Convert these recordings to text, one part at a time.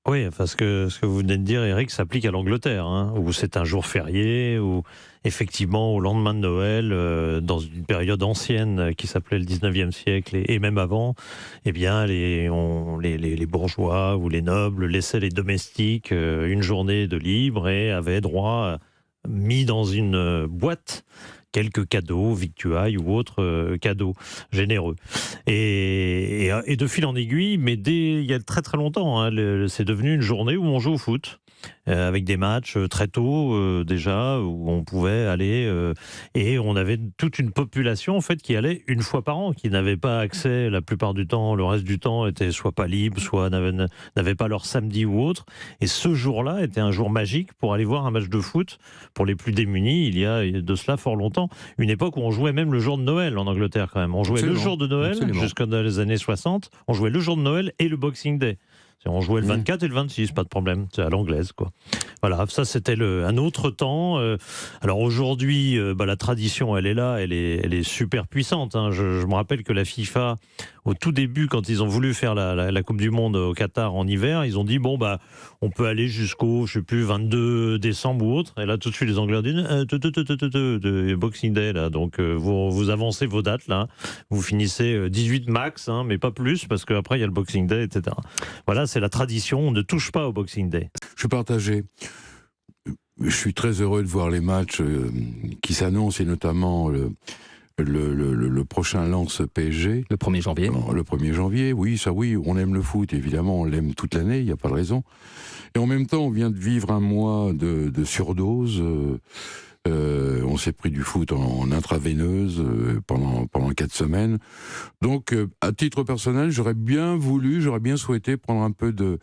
Oui, enfin, ce que vous venez de dire, Eric, s'applique à l'Angleterre, hein, où c'est un jour férié, où effectivement, au lendemain de Noël, dans une période ancienne qui s'appelait le 19e siècle et même avant, eh bien, les bourgeois ou les nobles laissaient les domestiques une journée de libre et avaient droit, mis dans une boîte, quelques cadeaux, victuailles ou autres cadeaux généreux. Et de fil en aiguille, mais dès il y a très très longtemps, hein, c'est devenu une journée où on joue au foot. Avec des matchs très tôt déjà, où on pouvait aller, et on avait toute une population en fait qui allait une fois par an, qui n'avait pas accès la plupart du temps, le reste du temps était soit pas libre, soit n'avait pas leur samedi ou autre. Et ce jour-là était un jour magique pour aller voir un match de foot pour les plus démunis. Il y a de cela fort longtemps, une époque où on jouait même le jour de Noël en Angleterre quand même. On jouait Absolument, le jour de Noël absolument. jusqu'à les années 60. On jouait le jour de Noël et le Boxing Day. On jouait le 24 et le 26, pas de problème. C'est à l'anglaise, quoi. Voilà, ça c'était un autre temps. Alors aujourd'hui, la tradition, elle est là, elle est super puissante, hein. Je me rappelle que la FIFA, au tout début, quand ils ont voulu faire la Coupe du Monde au Qatar en hiver, ils ont dit bon on peut aller jusqu'au, je sais plus, 22 décembre ou autre. Et là, tout de suite, les Anglais ont dit de Boxing Day là. Donc vous avancez vos dates là. Vous finissez 18 max, hein, mais pas plus, parce qu'après il y a le Boxing Day, etc. Voilà, c'est la tradition. On ne touche pas au Boxing Day. Je suis partagé. Je suis très heureux de voir les matchs qui s'annoncent, et notamment le prochain Lens PSG. Le 1er janvier. Le 1er janvier, oui, ça oui, on aime le foot, évidemment, on l'aime toute l'année, il n'y a pas de raison. Et en même temps, on vient de vivre un mois de surdose. On s'est pris du foot en intraveineuse pendant 4 semaines. Donc, à titre personnel, j'aurais bien souhaité prendre un peu de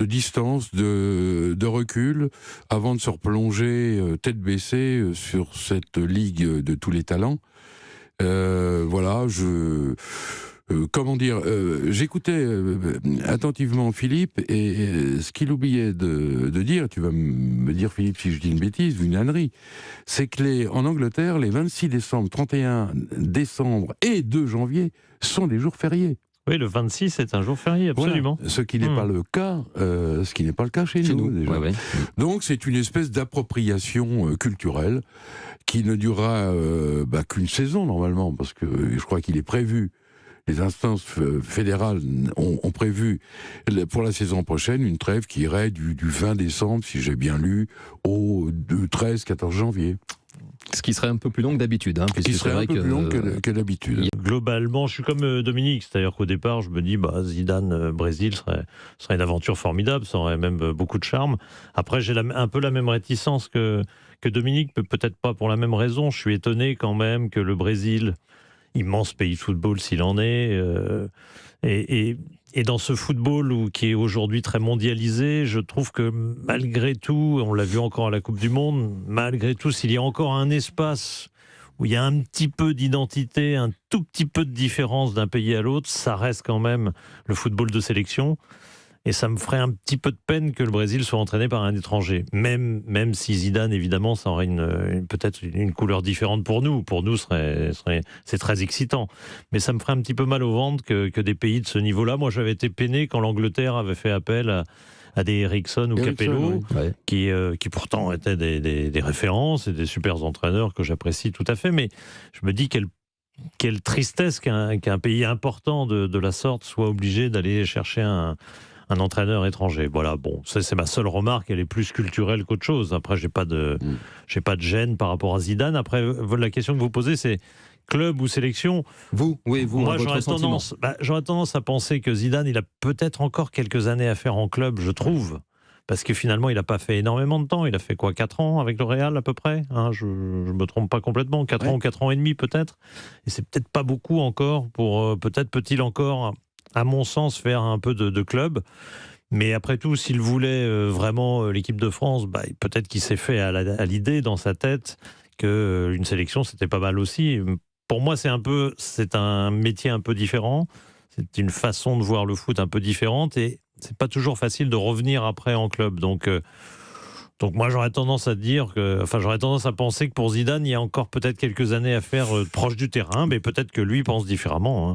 distance, de recul, avant de se replonger tête baissée sur cette ligue de tous les talents. Voilà, comment dire, j'écoutais attentivement Philippe, et ce qu'il oubliait de dire, tu vas me dire Philippe si je dis une bêtise, une ânerie, c'est que en Angleterre, les 26 décembre, 31 décembre et 2 janvier sont des jours fériés. Oui, le 26 est un jour férié, absolument. Voilà. Ce qui n'est pas le cas, chez nous déjà. Ouais. Donc c'est une espèce d'appropriation culturelle qui ne durera qu'une saison normalement, parce que je crois qu'il est prévu. Les instances fédérales ont prévu pour la saison prochaine une trêve qui irait du 20 décembre, si j'ai bien lu, au 13-14 janvier. Ce qui serait un peu plus long que d'habitude. Qui serait un peu plus long que d'habitude. Globalement, je suis comme Dominique, c'est-à-dire qu'au départ, je me dis Zidane, Brésil serait une aventure formidable, ça aurait même beaucoup de charme. Après, j'ai un peu la même réticence que Dominique, peut-être pas pour la même raison. Je suis étonné quand même que le Brésil, immense pays de football s'il en est, et dans ce football qui est aujourd'hui très mondialisé, je trouve que malgré tout, on l'a vu encore à la Coupe du Monde, malgré tout, s'il y a encore un espace où il y a un petit peu d'identité, un tout petit peu de différence d'un pays à l'autre, ça reste quand même le football de sélection. Et ça me ferait un petit peu de peine que le Brésil soit entraîné par un étranger. Même si Zidane, évidemment, ça aurait peut-être une couleur différente pour nous. Pour nous, c'est très excitant. Mais ça me ferait un petit peu mal au ventre que des pays de ce niveau-là. Moi, j'avais été peiné quand l'Angleterre avait fait appel à des Eriksson ou Capello, qui pourtant étaient des références et des super entraîneurs que j'apprécie tout à fait. Mais je me dis quelle tristesse qu'un pays important de la sorte soit obligé d'aller chercher un entraîneur étranger. Voilà, bon, ça c'est ma seule remarque, elle est plus culturelle qu'autre chose. Après, j'ai pas de gêne par rapport à Zidane. Après, la question que vous posez, c'est club ou sélection. Moi, j'aurais tendance à penser que Zidane, il a peut-être encore quelques années à faire en club, je trouve. Parce que finalement, il n'a pas fait énormément de temps. Il a fait quoi, 4 ans avec le Real à peu près, hein, je ne me trompe pas complètement. 4 ans ou 4 ans et demi peut-être. Et c'est peut-être pas beaucoup encore pour... peut-être peut-il encore, à mon sens, faire un peu de club. Mais après tout, s'il voulait vraiment l'équipe de France, peut-être qu'il s'est fait à l'idée dans sa tête qu'une sélection, c'était pas mal aussi. Pour moi, c'est un métier un peu différent. C'est une façon de voir le foot un peu différente. Et c'est pas toujours facile de revenir après en club. Donc moi, j'aurais tendance à penser que pour Zidane, il y a encore peut-être quelques années à faire proche du terrain. Mais peut-être que lui pense différemment, hein.